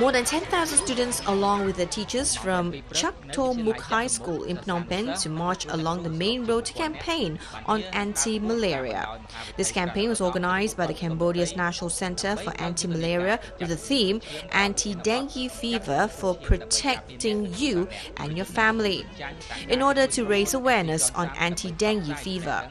More than 10,000 students along with their teachers from Chaktomuk High School in Phnom Penh to march along the main road to campaign on anti-malaria. This campaign was organized by the Cambodia's National Center for Anti-Malaria with the theme Anti-Dengue Fever for Protecting You and Your Family, in order to raise awareness on anti-dengue fever.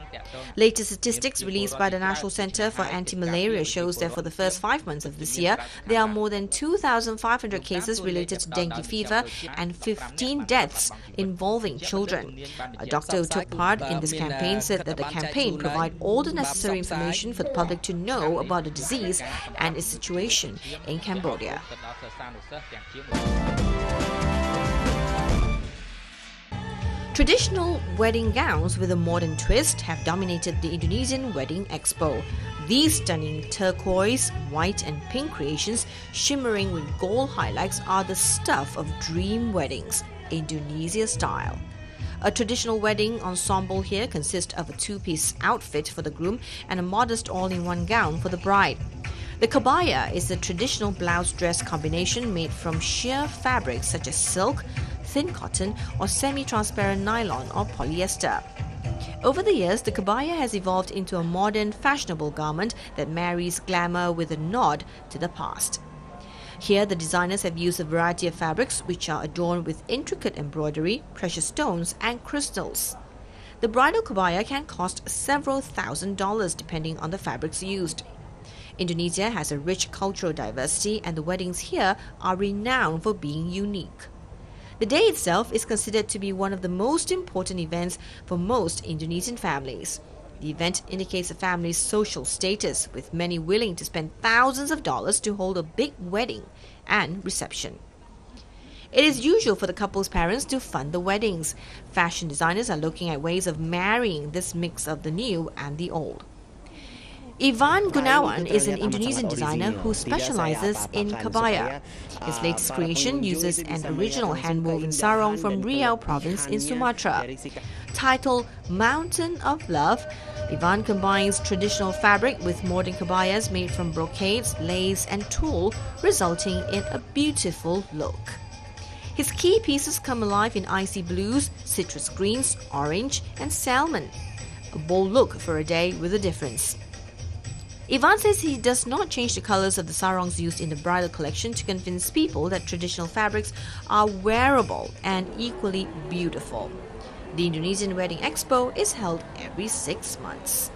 Latest statistics released by the National Center for Anti-Malaria shows that for the first 5 months of this year, there are more than 2,500 cases related to dengue fever and 15 deaths involving children. A doctor who took part in this campaign said that the campaign provides all the necessary information for the public to know about the disease and its situation in Cambodia. Traditional wedding gowns with a modern twist have dominated the Indonesian Wedding Expo. These stunning turquoise, white and pink creations shimmering with gold highlights are the stuff of dream weddings, Indonesia style. A traditional wedding ensemble here consists of a two-piece outfit for the groom and a modest all-in-one gown for the bride. The kabaya is a traditional blouse dress combination made from sheer fabrics such as silk, thin cotton or semi-transparent nylon or polyester. Over the years, the kabaya has evolved into a modern, fashionable garment that marries glamour with a nod to the past. Here, the designers have used a variety of fabrics which are adorned with intricate embroidery, precious stones and crystals. The bridal kabaya can cost several $1,000s depending on the fabrics used. Indonesia has a rich cultural diversity and the weddings here are renowned for being unique. The day itself is considered to be one of the most important events for most Indonesian families. The event indicates a family's social status, with many willing to spend thousands of dollars to hold a big wedding and reception. It is usual for the couple's parents to fund the weddings. Fashion designers are looking at ways of marrying this mix of the new and the old. Ivan Gunawan is an Indonesian designer who specializes in kabaya. His latest creation uses an original hand-woven sarong from Riau province in Sumatra. Titled Mountain of Love, Ivan combines traditional fabric with modern kabayas made from brocades, lace and tulle, resulting in a beautiful look. His key pieces come alive in icy blues, citrus greens, orange and salmon. A bold look for a day with a difference. Ivan says he does not change the colors of the sarongs used in the bridal collection to convince people that traditional fabrics are wearable and equally beautiful. The Indonesian Wedding Expo is held every 6 months.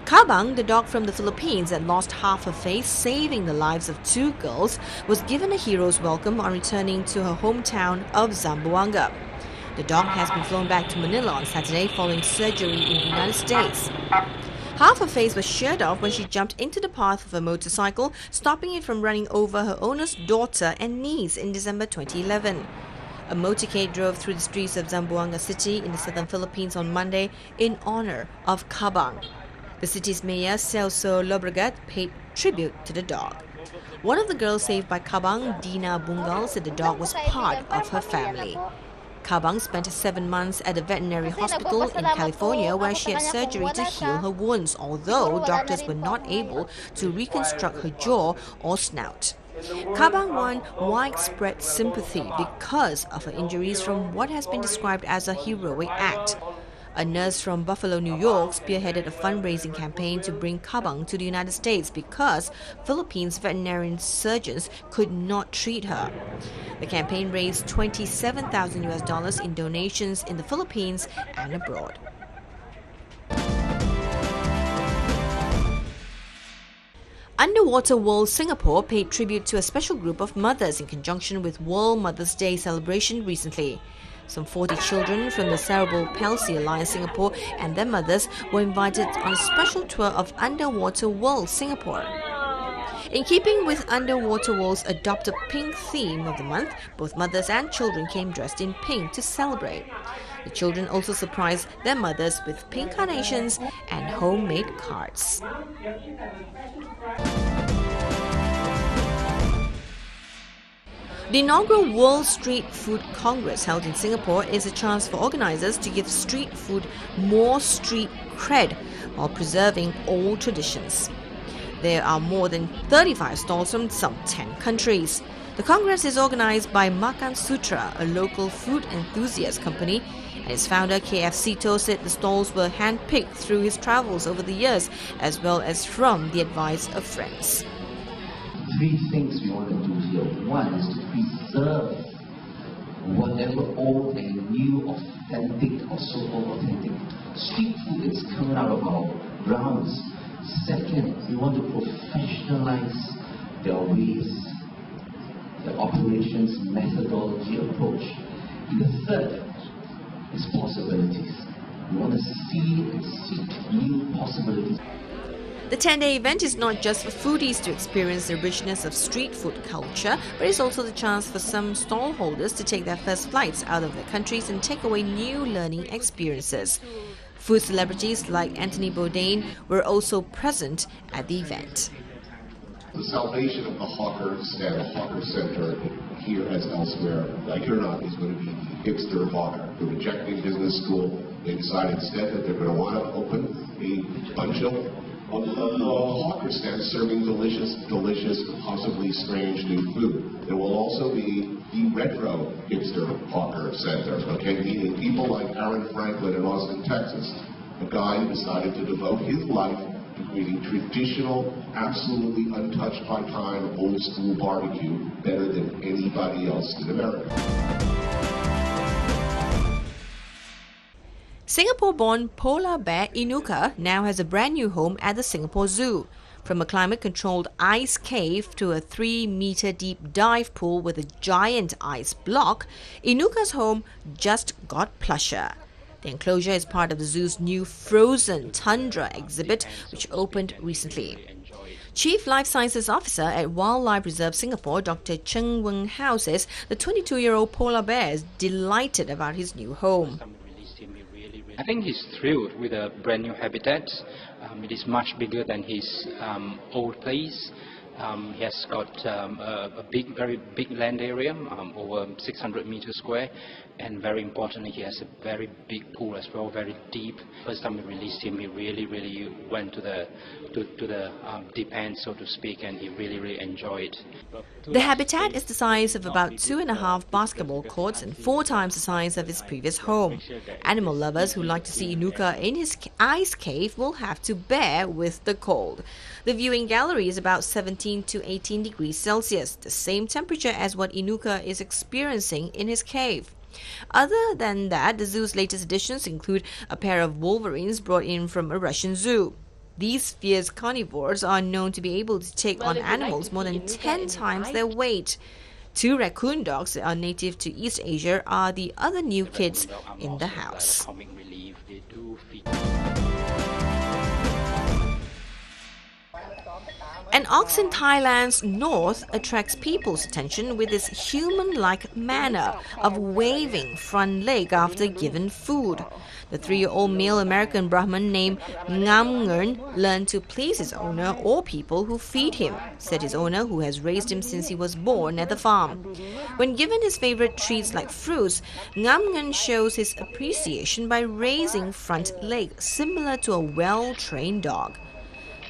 Kabang, the dog from the Philippines that lost half her face, saving the lives of 2 girls, was given a hero's welcome on returning to her hometown of Zamboanga. The dog has been flown back to Manila on Saturday following surgery in the United States. Half her face was sheared off when she jumped into the path of a motorcycle, stopping it from running over her owner's daughter and niece in December 2011. A motorcade drove through the streets of Zamboanga City in the southern Philippines on Monday in honor of Kabang. The city's mayor, Celso Lobregat, paid tribute to the dog. One of the girls saved by Kabang, Dina Bungal, said the dog was part of her family. Kabang spent 7 months at a veterinary hospital in California where she had surgery to heal her wounds, although doctors were not able to reconstruct her jaw or snout. Kabang won widespread sympathy because of her injuries from what has been described as a heroic act. A nurse from Buffalo, New York, spearheaded a fundraising campaign to bring Kabang to the United States because Philippines veterinarian surgeons could not treat her. The campaign raised $27,000 in donations in the Philippines and abroad. Underwater World Singapore paid tribute to a special group of mothers in conjunction with World Mother's Day celebration recently. Some 40 children from the Cerebral Palsy Alliance Singapore and their mothers were invited on a special tour of Underwater World Singapore. In keeping with Underwater World's adopted pink theme of the month, both mothers and children came dressed in pink to celebrate. The children also surprised their mothers with pink carnations and homemade cards. The inaugural World Street Food Congress held in Singapore is a chance for organizers to give street food more street cred while preserving old traditions. There are more than 35 stalls from some 10 countries. The Congress is organized by Makan Sutra, a local food enthusiast company, and its founder KF Sito said the stalls were hand-picked through his travels over the years, as well as from the advice of friends. Three things we want to do here. One is to preserve whatever old and new, authentic or so-called authentic street food is coming out of our grounds. Second, we want to professionalize their ways, the operations, methodology, approach. And the third is possibilities. We want to see and seek new possibilities. The 10-day event is not just for foodies to experience the richness of street food culture, but it's also the chance for some stallholders to take their first flights out of their countries and take away new learning experiences. Food celebrities like Anthony Bourdain were also present at the event. The salvation of the hawker center here as elsewhere, like it or not, is going to be the hipster hawker. They're rejecting business school. They decide instead that they're going to want to open a bunch of hawker stands serving delicious, possibly strange new food. There will also be the retro hipster hawker center, okay, meaning people like Aaron Franklin in Austin, Texas, a guy who decided to devote his life to creating traditional, absolutely untouched by time, old school barbecue better than anybody else in America. Singapore-born polar bear Inuka now has a brand new home at the Singapore Zoo. From a climate-controlled ice cave to a 3-meter deep dive pool with a giant ice block, Inuka's home just got plusher. The enclosure is part of the zoo's new Frozen Tundra exhibit, which opened recently. Chief Life Sciences Officer at Wildlife Reserve Singapore, Dr. Cheng Wen-hao, says the 22-year-old polar bear is delighted about his new home. I think he's thrilled with a brand new habitat. It is much bigger than his old place. He has got a very big land area, over 600 meters square, and very importantly, he has a very big pool as well, very deep. First time we released him, he really went to the deep end, so to speak, and he really enjoyed. The habitat is the size of about 2.5 basketball courts and 4 times the size of his previous home. Animal lovers who like to see Inuka in his ice cave will have to bear with the cold. The viewing gallery is about 17 to 18 degrees Celsius, the same temperature as what Inuka is experiencing in his cave. Other than that, the zoo's latest additions include a pair of wolverines brought in from a Russian zoo. These fierce carnivores are known to be able to take on animals more than 10 times their weight. 2 raccoon dogs that are native to East Asia are the other new kids in the house. An ox in Thailand's north attracts people's attention with its human-like manner of waving front leg after given food. The 3-year-old male American Brahman named Ngam Ngern learned to please his owner or people who feed him, said his owner, who has raised him since he was born at the farm. When given his favorite treats like fruits, Ngam Ngern shows his appreciation by raising front leg, similar to a well-trained dog.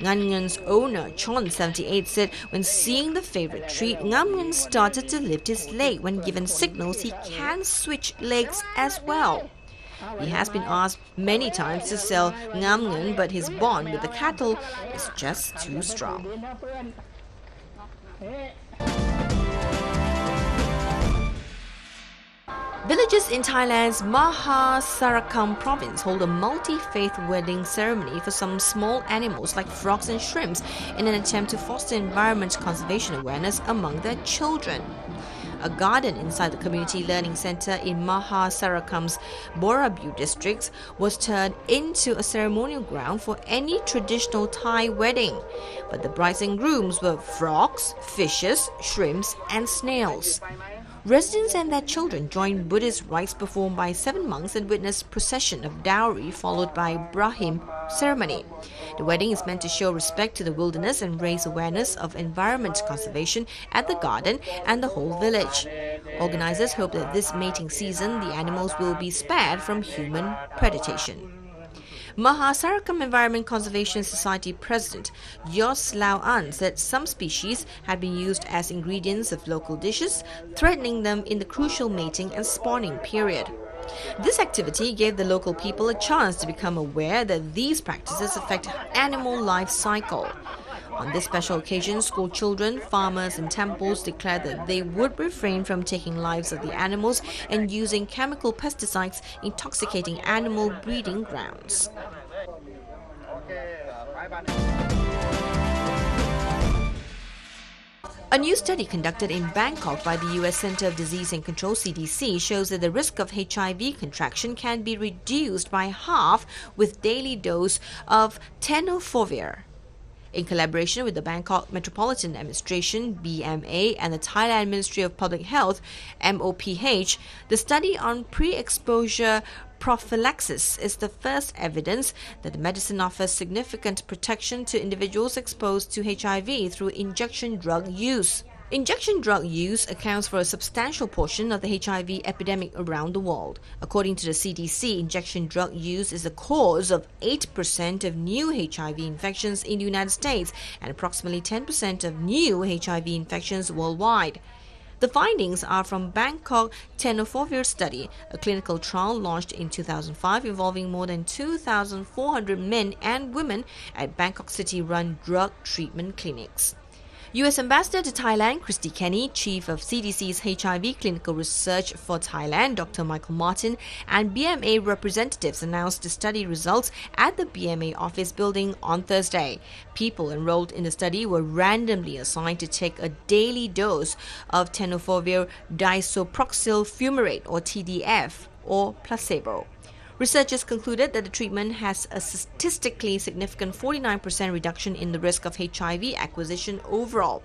Ngam Ngern's owner, Chon, 78, said when seeing the favorite treat, Ngam Ngern started to lift his leg. When given signals, he can switch legs as well. He has been asked many times to sell Ngam Ngern, but his bond with the cattle is just too strong. Villages in Thailand's Sarakam province hold a multi-faith wedding ceremony for some small animals like frogs and shrimps in an attempt to foster environment conservation awareness among their children. A garden inside the community learning center in Sarakam's Borabu district was turned into a ceremonial ground for any traditional Thai wedding. But the brides and grooms were frogs, fishes, shrimps and snails. Residents and their children joined Buddhist rites performed by 7 monks and witnessed procession of dowry followed by Brahim ceremony. The wedding is meant to show respect to the wilderness and raise awareness of environment conservation at the garden and the whole village. Organizers hope that this mating season the animals will be spared from human predation. Mahasarakam Environment Conservation Society President Yos Lau An said some species had been used as ingredients of local dishes, threatening them in the crucial mating and spawning period. This activity gave the local people a chance to become aware that these practices affect animal life cycle. On this special occasion, school children, farmers and temples declared that they would refrain from taking lives of the animals and using chemical pesticides intoxicating animal breeding grounds. A new study conducted in Bangkok by the US Center of Disease and Control (CDC) shows that the risk of HIV contraction can be reduced by half with daily dose of tenofovir. In collaboration with the Bangkok Metropolitan Administration (BMA) and the Thailand Ministry of Public Health (MOPH), the study on pre-exposure prophylaxis is the first evidence that the medicine offers significant protection to individuals exposed to HIV through injection drug use. Injection drug use accounts for a substantial portion of the HIV epidemic around the world. According to the CDC, injection drug use is the cause of 8% of new HIV infections in the United States and approximately 10% of new HIV infections worldwide. The findings are from Bangkok tenofovir study, a clinical trial launched in 2005 involving more than 2,400 men and women at Bangkok city-run drug treatment clinics. U.S. Ambassador to Thailand, Christy Kenny, Chief of CDC's HIV Clinical Research for Thailand, Dr. Michael Martin, and BMA representatives announced the study results at the BMA office building on Thursday. People enrolled in the study were randomly assigned to take a daily dose of tenofovir disoproxil fumarate, or TDF, or placebo. Researchers concluded that the treatment has a statistically significant 49% reduction in the risk of HIV acquisition overall.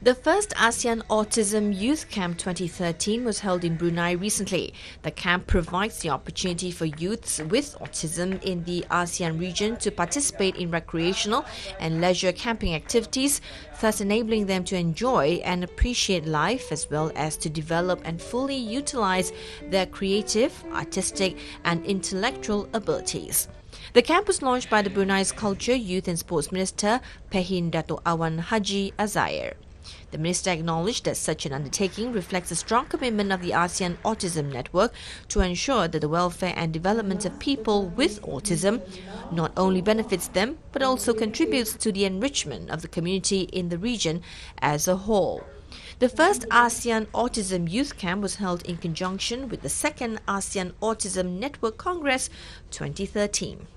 The first ASEAN Autism Youth Camp 2013 was held in Brunei recently. The camp provides the opportunity for youths with autism in the ASEAN region to participate in recreational and leisure camping activities, thus enabling them to enjoy and appreciate life as well as to develop and fully utilize their creative, artistic and intellectual abilities. The camp was launched by the Brunei's Culture, Youth and Sports Minister Pehin Dato' Awan Haji Azair. The minister acknowledged that such an undertaking reflects a strong commitment of the ASEAN Autism Network to ensure that the welfare and development of people with autism not only benefits them but also contributes to the enrichment of the community in the region as a whole. The first ASEAN Autism Youth Camp was held in conjunction with the second ASEAN Autism Network Congress 2013.